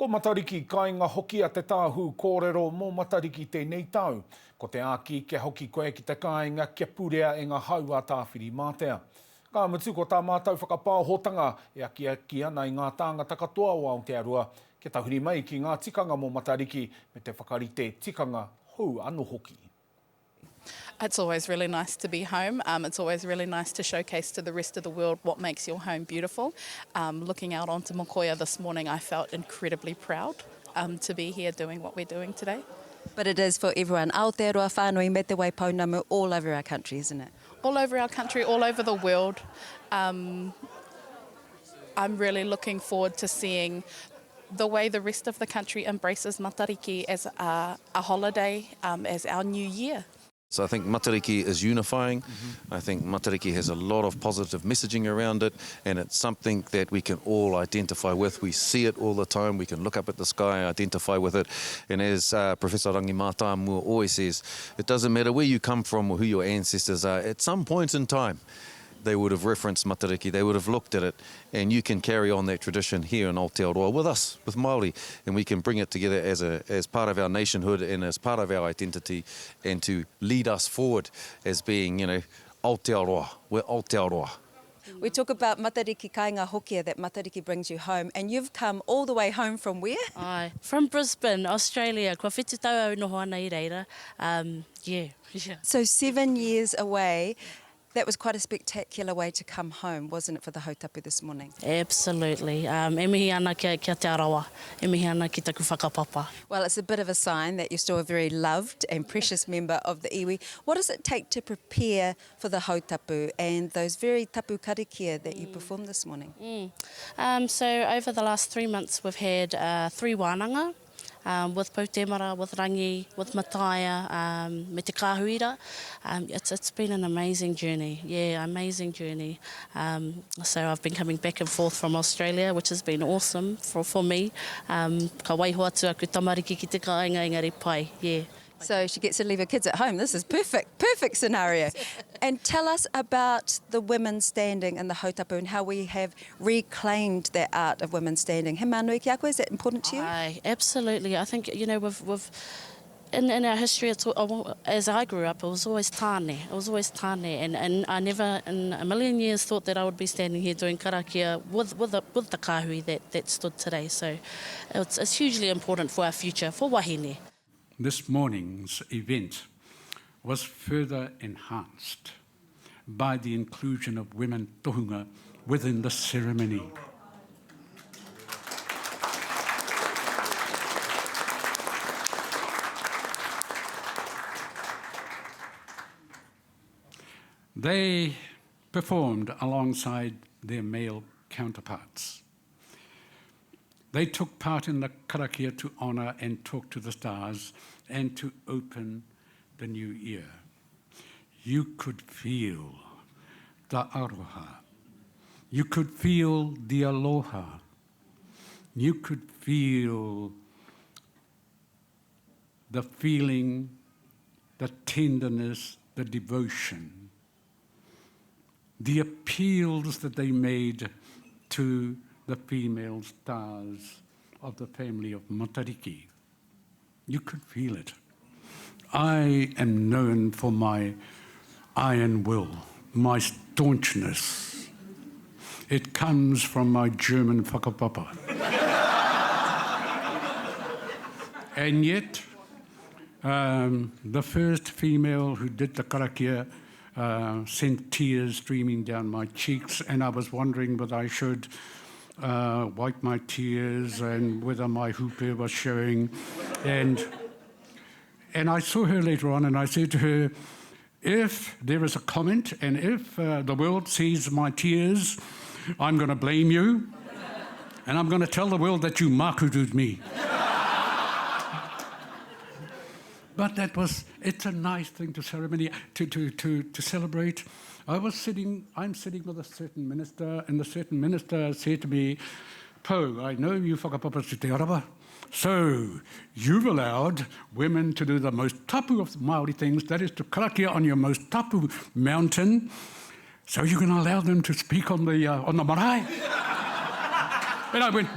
Ko Matariki kāinga hoki a te tāhu kōrero mō Matariki tēnei tau. Ko te āki kia hoki koe ki te kāinga kia purea e ngā hau a tāwhiri mātea. Ka mutu ko tā mātou whakapāhotanga e aki ana i ngā tāngata katoa o Aotearoa. Ke tahuri mai ki ngā tikanga mō Matariki me te whakarite tikanga hou anō hoki. It's always really nice to be home. It's always really nice to showcase to the rest of the world what makes your home beautiful. Looking out onto Mokoia this morning, I felt incredibly proud to be here doing what we're doing today. But it is for everyone. Aotearoa whānui me te waipounamu all over our country, isn't it? All over our country, all over the world. I'm really looking forward to seeing the way the rest of the country embraces Matariki as a holiday, as our new year. So I think Matariki is unifying. I think Matariki has a lot of positive messaging around it, and it's something that we can all identify with. We see it all the time. We can look up at the sky, identify with it. And as Professor Rangi Mātāmua always says, it doesn't matter where you come from or who your ancestors are. At some point in time, they would have referenced Matariki, they would have looked at it, and you can carry on that tradition here in Aotearoa with us, with Māori, and we can bring it together as part of our nationhood and as part of our identity, and to lead us forward as being, you know, Aotearoa, we're Aotearoa. We talk about Matariki kāinga hokia, that Matariki brings you home, and you've come all the way home from where? Ai, from Brisbane, Australia. Kua whetū tau au noho ana I reira. Yeah. So 7 years away. That was quite a spectacular way to come home, wasn't it, for the hautapu this morning? Absolutely. E mihi ana kia te arawa, e mihi ana ki taku whakapapa. Well, it's a bit of a sign that you're still a very loved and precious member of the iwi. What does it take to prepare for the hautapu and those very tapu karakia that you performed this morning? So over the last 3 months we've had 3 wānanga. With Poutemara, with Rangi, with Mataia, me te kāhuira. It's been an amazing journey, amazing journey. So I've been coming back and forth from Australia, which has been awesome for me. Ka waiho atu aku tamariki ki te kāinga engari pai, So she gets to leave her kids at home. This is perfect scenario. And tell us about the women standing in the hautapu and how we have reclaimed that art of women standing. He mānui ki a koe, is that important to you? Aye, absolutely. I think, you know, we've in our history, as I grew up, it was always tāne. It was always tāne, and I never in a million years thought that I would be standing here doing karakia with the kāhui that stood today. So it's hugely important for our future, for wahine. This morning's event was further enhanced by the inclusion of women tohunga within the ceremony. They performed alongside their male counterparts. They took part in the karakia to honour and talk to the stars and to open the new year. You could feel the aroha. You could feel the aloha. You could feel the feeling, the tenderness, the devotion, the appeals that they made to the female stars of the family of Matariki. You could feel it. I am known for my iron will, my staunchness. It comes from my German whakapapa. And yet, the first female who did the karakia sent tears streaming down my cheeks, and I was wondering whether I should wipe my tears and whether my hupe was showing. And I saw her later on, and I said to her, if there is a comment and if the world sees my tears, I'm going to blame you, and I'm going to tell the world that you makuru'd me. But it's a nice thing to ceremony, to celebrate. I'm sitting with a certain minister, and the certain minister said to me, Po, I know you whakapapa to te arawa, so you've allowed women to do the most tapu of Māori things, that is to karakia on your most tapu mountain, so you're going to allow them to speak on the marae? And I went,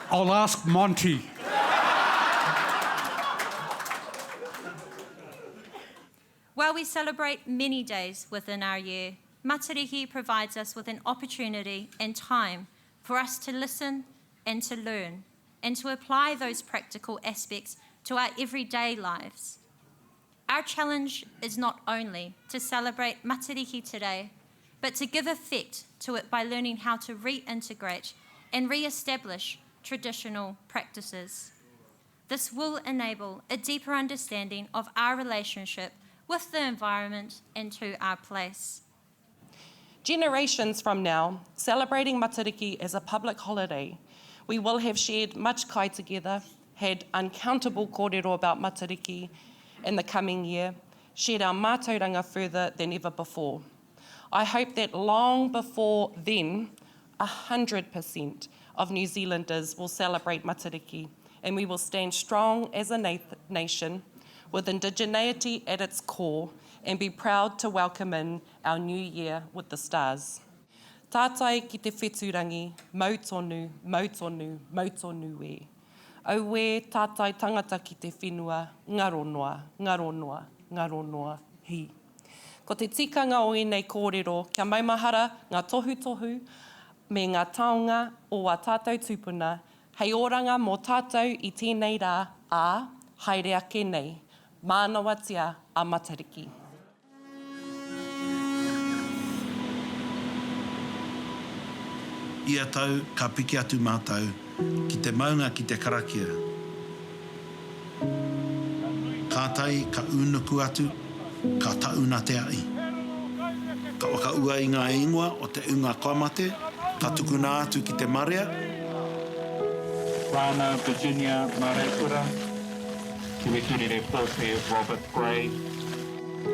I'll ask Monty. While we celebrate many days within our year, Matariki provides us with an opportunity and time for us to listen and to learn and to apply those practical aspects to our everyday lives. Our challenge is not only to celebrate Matariki today, but to give effect to it by learning how to reintegrate and re-establish traditional practices. This will enable a deeper understanding of our relationship with the environment and to our place. Generations from now, celebrating Matariki as a public holiday, we will have shared much kai together, had uncountable kōrero about Matariki in the coming year, shared our mātauranga further than ever before. I hope that long before then, 100% of New Zealanders will celebrate Matariki, and we will stand strong as a nation with indigeneity at its core and be proud to welcome in our new year with the stars. Tātai ki te whetūrangi, mautonu, mautonu, mautonu e. Au e tātai tangata ki te whenua, ngaronoa, ngaronoa, ngaronoa hi. Ko te tikanga o enei kōrero, kia maumahara ngā tohu me ngā taonga o a tātou tupuna, hei oranga mō tātou I tēnei rā, haere ake nei, mānawa tia a Matariki. Ia tau, ka piki atu mātou, ki te maunga ki te karakia. Ka tai, ka unuku atu, ka tauna te ai. Ka wakaua I ngā ingoa o te unga kaumate, ka tukuna atu ki te marea. Rana, Virginia, Marekura, ki weturere Pōwhē, Robert Gray.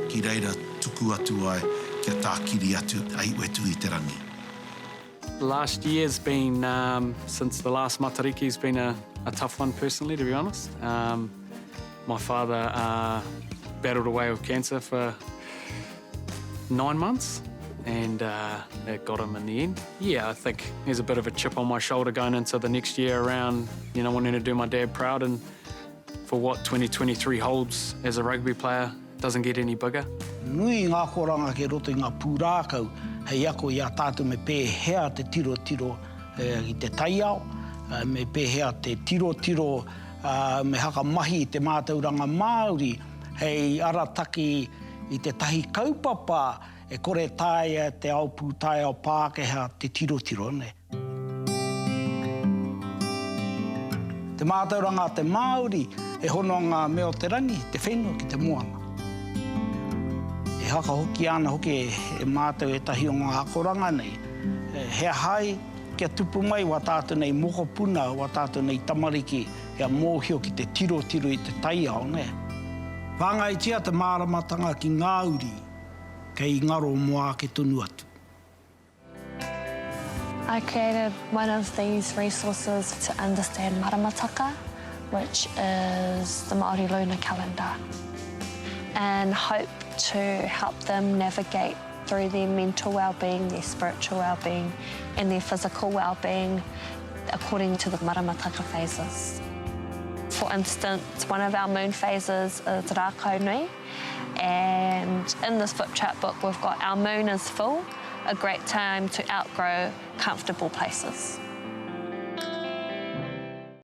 Ki reira tuku atu ai, kia tākiri atu ai wetu I te rangi. The last year's been, since the last Matariki, has been a tough one personally, to be honest. My father battled away with cancer for 9 months, and it got him in the end. Yeah, I think there's a bit of a chip on my shoulder going into the next year around, you know, wanting to do my dad proud, and for what 2023 holds as a rugby player doesn't get any bigger. Nui ngā koranga ke roto I ngā pūrākau, hei ako I a tātou me pēhea te tiro I te taiao, me pēhea te tiro me haka mahi I te mātauranga Māori, hei arataki I te tahi kaupapa, e kore tāia te ao pūtaia o Pākehā te tiro ne. Te mātauranga te Māori, e hono ngā meo te rangi, te whenua ki te moana. E haka hoki ana hoki e mātou e tahi o ngā akoranga nei. Hea hai, kia tupu mai wa tātou nei mokopuna, wa tātou nei tamariki, hea mōhio ki te tiro I te taiao, ne. Whāngai tia te māramatanga ki ngā uri, kei ngaro moa ke tonu atu. I created one of these resources to understand maramataka, which is the Māori lunar calendar, and hope to help them navigate through their mental well-being, their spiritual well-being, and their physical well-being according to the maramataka phases. For instance, one of our moon phases is Rākau Nui, and in this flip chart book we've got our moon is full, a great time to outgrow comfortable places.